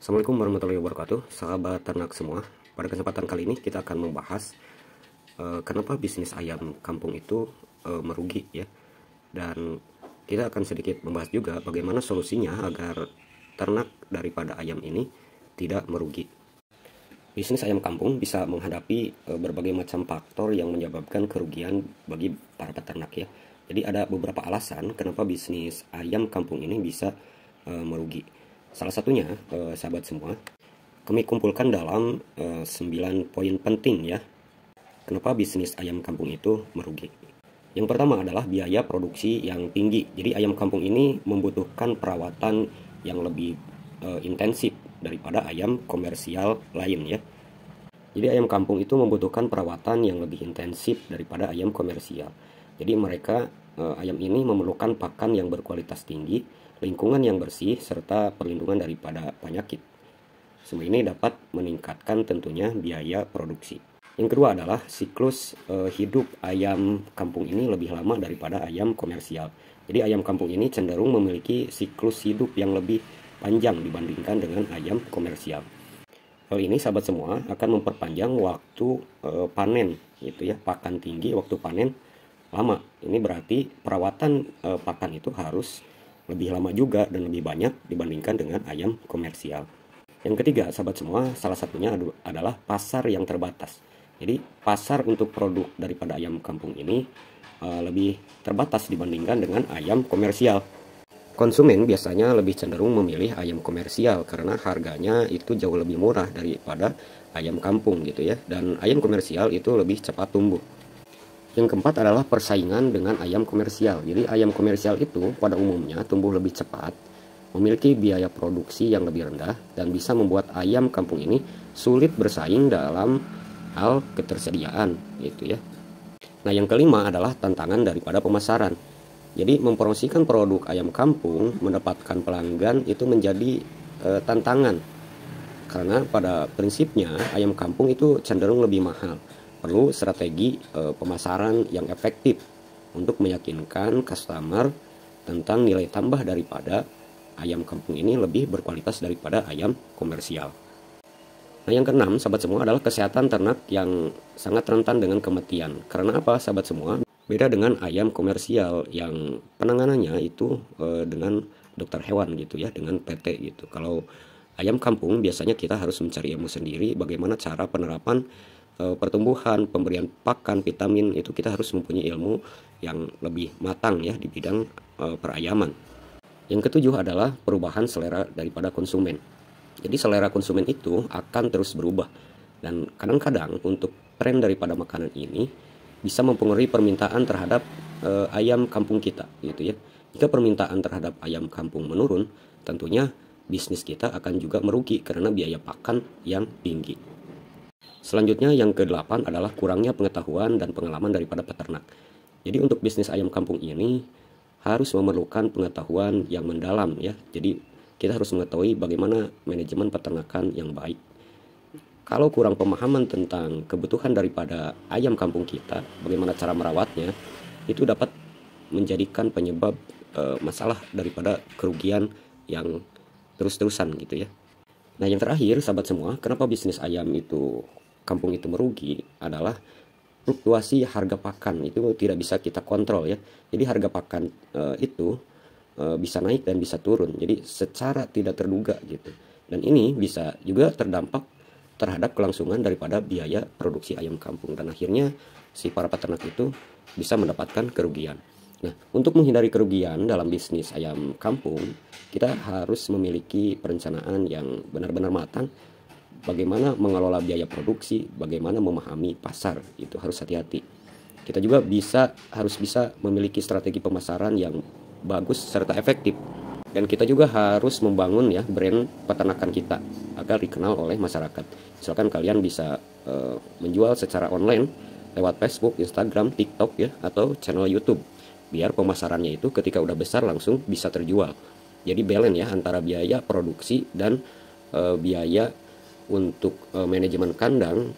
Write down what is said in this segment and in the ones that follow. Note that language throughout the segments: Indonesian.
Assalamualaikum warahmatullahi wabarakatuh, sahabat ternak semua. Pada kesempatan kali ini kita akan membahas kenapa bisnis ayam kampung itu merugi ya. Dan kita akan sedikit membahas juga bagaimana solusinya agar ternak daripada ayam ini tidak merugi. Bisnis ayam kampung bisa menghadapi berbagai macam faktor yang menyebabkan kerugian bagi para peternak ya. Jadi ada beberapa alasan kenapa bisnis ayam kampung ini bisa merugi. Salah satunya, sahabat semua, kami kumpulkan dalam 9 poin penting ya, kenapa bisnis ayam kampung itu merugi. Yang pertama adalah biaya produksi yang tinggi. Jadi ayam kampung ini membutuhkan perawatan yang lebih intensif daripada ayam komersial lain ya. Jadi ayam kampung itu membutuhkan perawatan yang lebih intensif daripada ayam komersial. Jadi mereka, ayam ini memerlukan pakan yang berkualitas tinggi, lingkungan yang bersih, serta perlindungan daripada penyakit. Semua ini dapat meningkatkan tentunya biaya produksi. Yang kedua adalah siklus hidup ayam kampung ini lebih lama daripada ayam komersial. Jadi ayam kampung ini cenderung memiliki siklus hidup yang lebih panjang dibandingkan dengan ayam komersial. Hal ini sahabat semua akan memperpanjang waktu panen gitu ya, pakan tinggi waktu panen lama. Ini berarti perawatan pakan itu harus lebih lama juga dan lebih banyak dibandingkan dengan ayam komersial. Yang ketiga, sahabat semua, salah satunya adalah pasar yang terbatas. Jadi pasar untuk produk daripada ayam kampung ini lebih terbatas dibandingkan dengan ayam komersial. Konsumen biasanya lebih cenderung memilih ayam komersial karena harganya itu jauh lebih murah daripada ayam kampung gitu ya. Dan ayam komersial itu lebih cepat tumbuh. Yang keempat adalah persaingan dengan ayam komersial. Jadi ayam komersial itu pada umumnya tumbuh lebih cepat, memiliki biaya produksi yang lebih rendah, dan bisa membuat ayam kampung ini sulit bersaing dalam hal ketersediaan gitu ya. Nah yang kelima adalah tantangan daripada pemasaran. Jadi mempromosikan produk ayam kampung, mendapatkan pelanggan itu menjadi tantangan. Karena pada prinsipnya ayam kampung itu cenderung lebih mahal. Perlu strategi pemasaran yang efektif untuk meyakinkan customer tentang nilai tambah daripada ayam kampung ini lebih berkualitas daripada ayam komersial. Nah yang keenam sahabat semua adalah kesehatan ternak yang sangat rentan dengan kematian. Karena apa sahabat semua? Beda dengan ayam komersial yang penanganannya itu dengan dokter hewan gitu ya, dengan PT gitu. Kalau ayam kampung biasanya kita harus mencari ilmu sendiri bagaimana cara penerapan pertumbuhan, pemberian pakan, vitamin, itu kita harus mempunyai ilmu yang lebih matang ya di bidang perayaman. Yang ketujuh adalah perubahan selera daripada konsumen. Jadi selera konsumen itu akan terus berubah, dan kadang-kadang untuk tren daripada makanan ini bisa mempengaruhi permintaan terhadap ayam kampung kita gitu ya. Jika permintaan terhadap ayam kampung menurun, tentunya bisnis kita akan juga merugi karena biaya pakan yang tinggi. Selanjutnya yang ke-8 adalah kurangnya pengetahuan dan pengalaman daripada peternak. Jadi untuk bisnis ayam kampung ini harus memerlukan pengetahuan yang mendalam ya. Jadi kita harus mengetahui bagaimana manajemen peternakan yang baik. Kalau kurang pemahaman tentang kebutuhan daripada ayam kampung kita, bagaimana cara merawatnya, itu dapat menjadikan penyebab masalah daripada kerugian yang terus-terusan gitu ya. Nah yang terakhir sahabat semua, kenapa bisnis ayam itu kampung itu merugi adalah fluktuasi harga pakan itu tidak bisa kita kontrol ya. Jadi harga pakan itu bisa naik dan bisa turun. Jadi secara tidak terduga gitu. Dan ini bisa juga terdampak terhadap kelangsungan daripada biaya produksi ayam kampung, dan akhirnya si para peternak itu bisa mendapatkan kerugian. Nah, untuk menghindari kerugian dalam bisnis ayam kampung, kita harus memiliki perencanaan yang benar-benar matang. Bagaimana mengelola biaya produksi, bagaimana memahami pasar, itu harus hati-hati. Kita juga harus bisa memiliki strategi pemasaran yang bagus serta efektif. Dan kita juga harus membangun ya brand peternakan kita agar dikenal oleh masyarakat. Misalkan kalian bisa menjual secara online lewat Facebook, Instagram, TikTok ya, atau channel YouTube. Biar pemasarannya itu ketika udah besar langsung bisa terjual. Jadi balance ya antara biaya produksi dan biaya untuk manajemen kandang,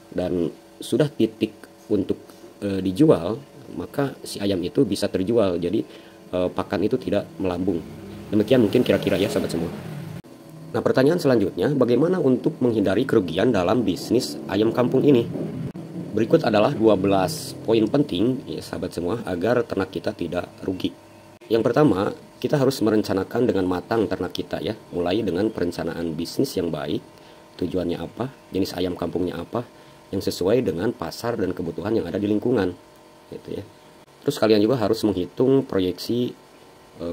dan sudah titik untuk dijual, maka si ayam itu bisa terjual. Jadi pakan itu tidak melambung. Demikian mungkin kira-kira ya sahabat semua. Nah, pertanyaan selanjutnya, bagaimana untuk menghindari kerugian dalam bisnis ayam kampung ini? Berikut adalah 12 poin penting ya sahabat semua agar ternak kita tidak rugi. Yang pertama, kita harus merencanakan dengan matang ternak kita ya, mulai dengan perencanaan bisnis yang baik, tujuannya apa, jenis ayam kampungnya apa, yang sesuai dengan pasar dan kebutuhan yang ada di lingkungan, gitu ya. Terus kalian juga harus menghitung proyeksi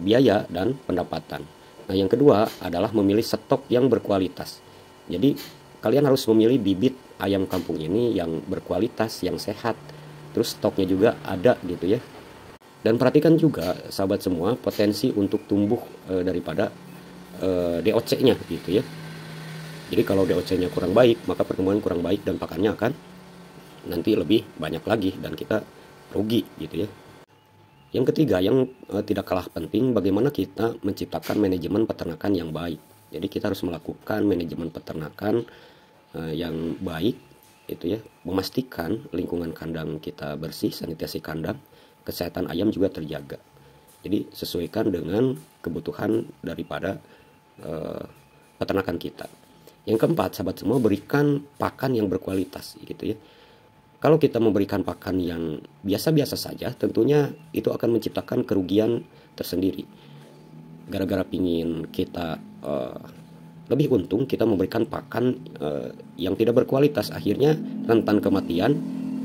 biaya dan pendapatan. Nah, yang kedua adalah memilih stok yang berkualitas. Jadi, kalian harus memilih bibit ayam kampung ini yang berkualitas, yang sehat. Terus stoknya juga ada gitu ya. Dan perhatikan juga sahabat semua potensi untuk tumbuh daripada DOC-nya gitu ya. Jadi kalau DOC-nya kurang baik, maka pertumbuhan kurang baik dan pakannya akan nanti lebih banyak lagi dan kita rugi gitu ya. Yang ketiga, yang tidak kalah penting, bagaimana kita menciptakan manajemen peternakan yang baik. Jadi kita harus melakukan manajemen peternakan yang baik, itu ya, memastikan lingkungan kandang kita bersih, sanitasi kandang, kesehatan ayam juga terjaga. Jadi sesuaikan dengan kebutuhan daripada peternakan kita. Yang keempat, sahabat semua, berikan pakan yang berkualitas, gitu ya. Kalau kita memberikan pakan yang biasa-biasa saja, tentunya itu akan menciptakan kerugian tersendiri. Gara-gara pingin kita lebih untung, kita memberikan pakan yang tidak berkualitas, akhirnya rentan kematian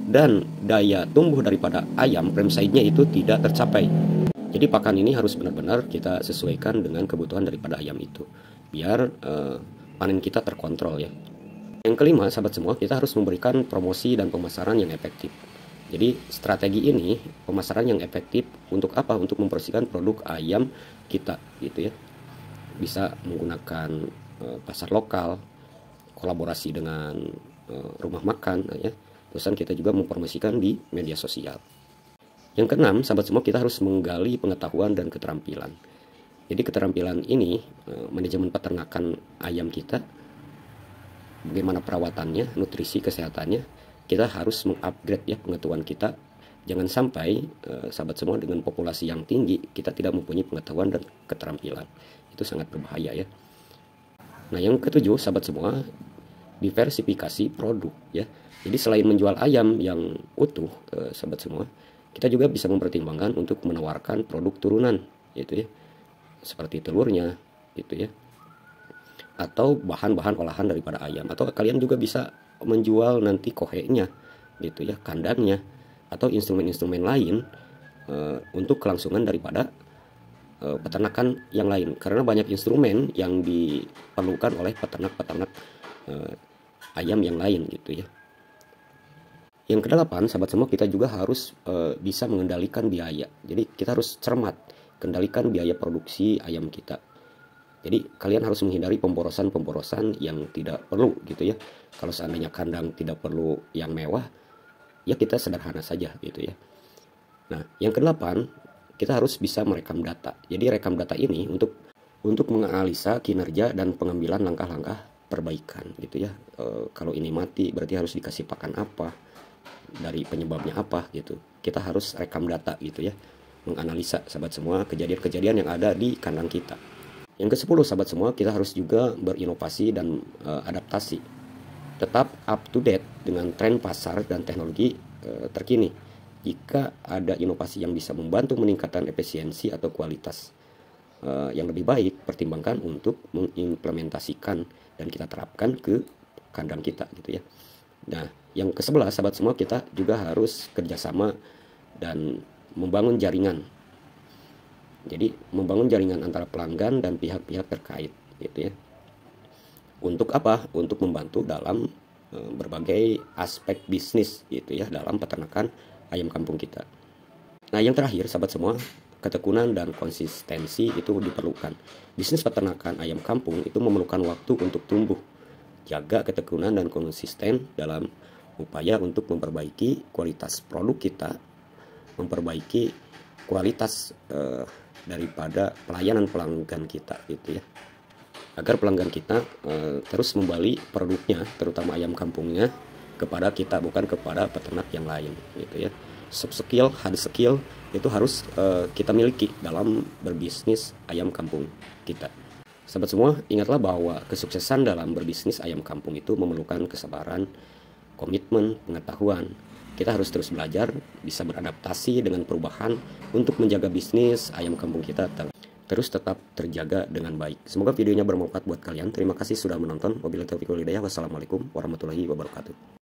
dan daya tumbuh daripada ayam, prime size-nya itu tidak tercapai. Jadi pakan ini harus benar-benar kita sesuaikan dengan kebutuhan daripada ayam itu, biar panen kita terkontrol ya. Yang kelima, sahabat semua, kita harus memberikan promosi dan pemasaran yang efektif. Jadi strategi ini, pemasaran yang efektif untuk apa? Untuk mempromosikan produk ayam kita gitu ya. Bisa menggunakan pasar lokal, kolaborasi dengan rumah makan ya. Terusan kita juga mempromosikan di media sosial. Yang keenam, sahabat semua, kita harus menggali pengetahuan dan keterampilan. Jadi keterampilan ini, manajemen peternakan ayam kita, bagaimana perawatannya, nutrisi, kesehatannya, kita harus mengupgrade ya pengetahuan kita. Jangan sampai sahabat semua, dengan populasi yang tinggi kita tidak mempunyai pengetahuan dan keterampilan. Itu sangat berbahaya ya. Nah, yang ketujuh, sahabat semua, diversifikasi produk ya. Jadi selain menjual ayam yang utuh, sahabat semua, kita juga bisa mempertimbangkan untuk menawarkan produk turunan gitu ya. Seperti telurnya gitu ya, atau bahan-bahan olahan daripada ayam, atau kalian juga bisa menjual nanti kohenya gitu ya, kandangnya, atau instrumen-instrumen lain untuk kelangsungan daripada peternakan yang lain, karena banyak instrumen yang diperlukan oleh peternak-peternak ayam yang lain gitu ya. Yang kedelapan, sahabat semua, kita juga harus bisa mengendalikan biaya. Jadi kita harus cermat kendalikan biaya produksi ayam kita. Jadi kalian harus menghindari pemborosan-pemborosan yang tidak perlu gitu ya. Kalau seandainya kandang tidak perlu yang mewah, ya kita sederhana saja gitu ya. Nah, yang kedelapan, kita harus bisa merekam data. Jadi rekam data ini untuk menganalisa kinerja dan pengambilan langkah-langkah perbaikan gitu ya. Kalau ini mati berarti harus dikasih pakan apa, dari penyebabnya apa gitu. Kita harus rekam data gitu ya. Menganalisa sahabat semua kejadian-kejadian yang ada di kandang kita. Yang ke-10, sahabat semua, kita harus juga berinovasi dan adaptasi. Tetap up to date dengan tren pasar dan teknologi terkini. Jika ada inovasi yang bisa membantu meningkatkan efisiensi atau kualitas yang lebih baik, pertimbangkan untuk mengimplementasikan dan kita terapkan ke kandang kita gitu ya. Nah, yang ke-11, sahabat semua, kita juga harus kerjasama dan membangun jaringan. Jadi membangun jaringan antara pelanggan dan pihak-pihak terkait gitu ya. Untuk apa? Untuk membantu dalam berbagai aspek bisnis gitu ya, dalam peternakan ayam kampung kita. Nah, yang terakhir sahabat semua, ketekunan dan konsistensi itu diperlukan. Bisnis peternakan ayam kampung itu memerlukan waktu untuk tumbuh. Jaga ketekunan dan konsisten dalam upaya untuk memperbaiki kualitas produk kita, memperbaiki kualitas daripada pelayanan pelanggan kita gitu ya, agar pelanggan kita terus membeli produknya, terutama ayam kampungnya, kepada kita, bukan kepada peternak yang lain gitu ya. Soft skill, hard skill itu harus kita miliki dalam berbisnis ayam kampung kita. Sahabat semua, ingatlah bahwa kesuksesan dalam berbisnis ayam kampung itu memerlukan kesabaran, komitmen, pengetahuan. Kita harus terus belajar, bisa beradaptasi dengan perubahan untuk menjaga bisnis ayam kampung kita terus tetap terjaga dengan baik. Semoga videonya bermanfaat buat kalian. Terima kasih sudah menonton. Wabillahi taufiq wal hidayah. Wassalamualaikum warahmatullahi wabarakatuh.